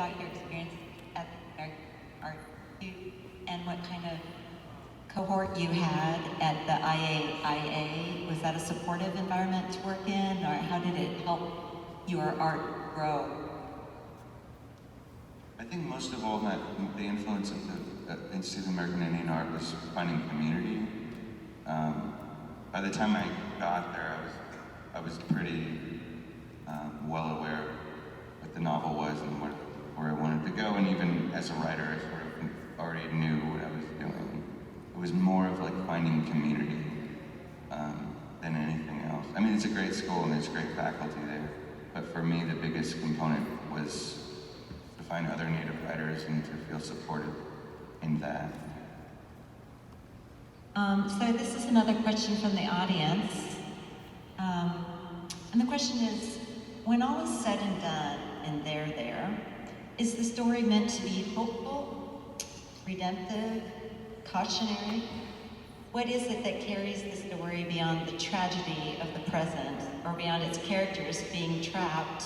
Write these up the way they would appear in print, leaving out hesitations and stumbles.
about your experience at the Art Institute and what kind of cohort you had at the IAIA. Was that a supportive environment to work in, or how did it help your art grow? I think most of all that the influence of the Institute of American Indian Art was finding community. By the time I got there, I was pretty well aware what the novel was and where I wanted to go, and even as a writer, I sort of already knew what I was doing. It was more of like finding community than anything else. I mean, it's a great school and there's great faculty there, but for me, the biggest component was to find other Native writers and to feel supported in that. So this is another question from the audience. And the question is, when all is said and done and they're there, is the story meant to be hopeful, redemptive, cautionary? What is it that carries the story beyond the tragedy of the present, or beyond its characters being trapped,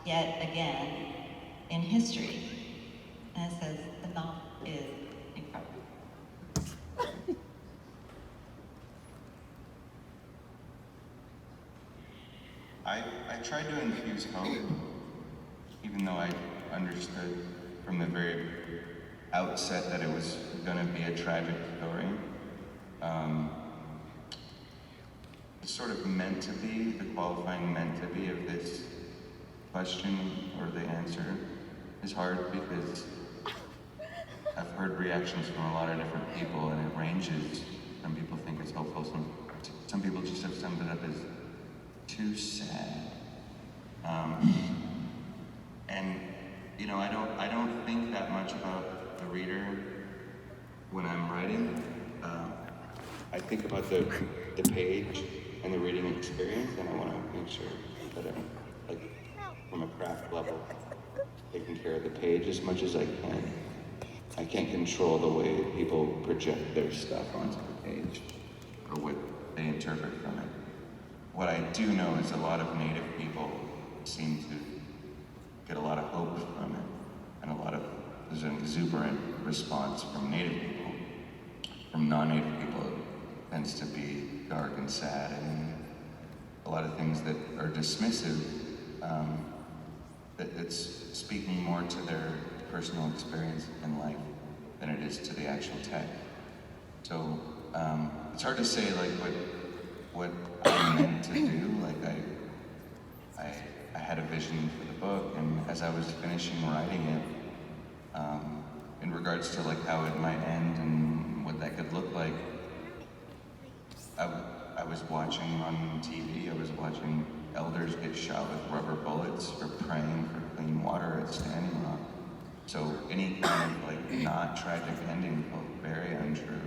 yet again, in history? And it says, the novel is incredible. I tried to infuse hope, even though I understood from the very outset that it was going to be a tragic story. It's sort of meant to be, the qualifying meant to be of this question or the answer is hard because I've heard reactions from a lot of different people and it ranges. Some people think it's hopeful, some people just have summed it up as too sad. And you know, I don't think that much about the reader when I'm writing. I think about the page and the reading experience, and I want to make sure that I'm, like, from a craft level, taking care of the page as much as I can. I can't control the way people project their stuff onto the page or what they interpret from it. What I do know is a lot of Native people seem to get a lot of hope from it, and there's an exuberant response from Native people. From non-Native people, it tends to be dark and sad, and a lot of things that are dismissive, that it's speaking more to their personal experience in life than it is to the actual text. So it's hard to say like what I meant to do. Like I had a vision for the book, and as I was finishing writing it, in regards to like how it might end and what that could look like, I was watching on TV. I was watching elders get shot with rubber bullets for praying for clean water at Standing Rock. So any kind of like not tragic ending felt very untrue.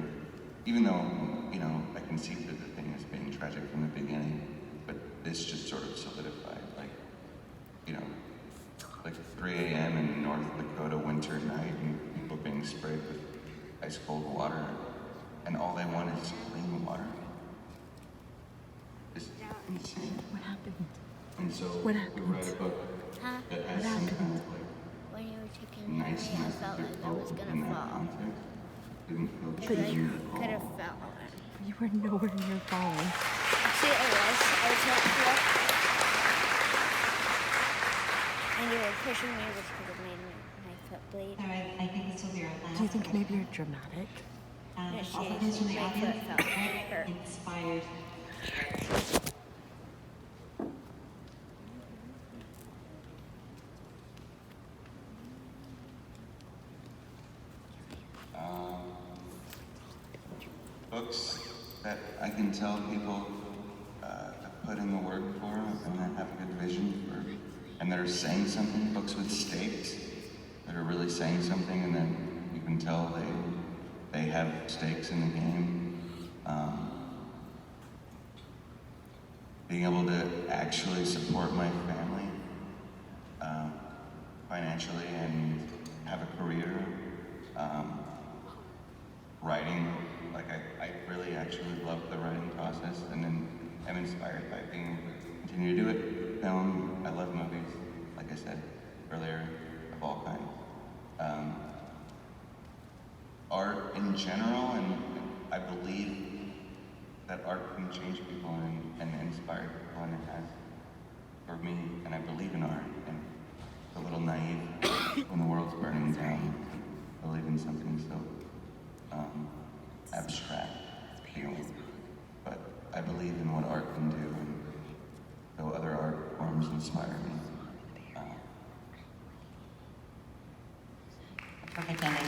Even though, you know, I conceived of the thing as being tragic from the beginning, but this just sort of solidified, like, you know, like 3 a.m. in North Dakota winter night and people being sprayed with ice cold water, and all they want is clean water. It's insane. What happened? And so What we happened? write a book that has some kind of like When you were taking me, nice I message felt like of I was hope in gonna that fall. context. Didn't feel But true I at could have all. fallen. You were nowhere near falling. Actually, I was not correct. And you were pushing me, which could have made my foot bleed. So I think this will be our last. Do you think maybe you're dramatic? No, Also she- comes from the my foot audience. felt hurt. Inspired. Books that I can tell people have put in the work for and that have a good vision for, and that are saying something. Books with stakes that are really saying something, and then you can tell they have stakes in the game. Being able to actually support my family financially and have a career. Writing, like I really actually love the writing process, and then I'm inspired by being able to continue to do it. Film, I love movies, like I said earlier, of all kinds. in general, and I believe that art can change people and inspire people, and it has for me, and I believe in art, and a little naive when the world's burning down, believe in something so abstract, you know, but I believe in what art can do, and though other art forms inspire me. Perfect ending.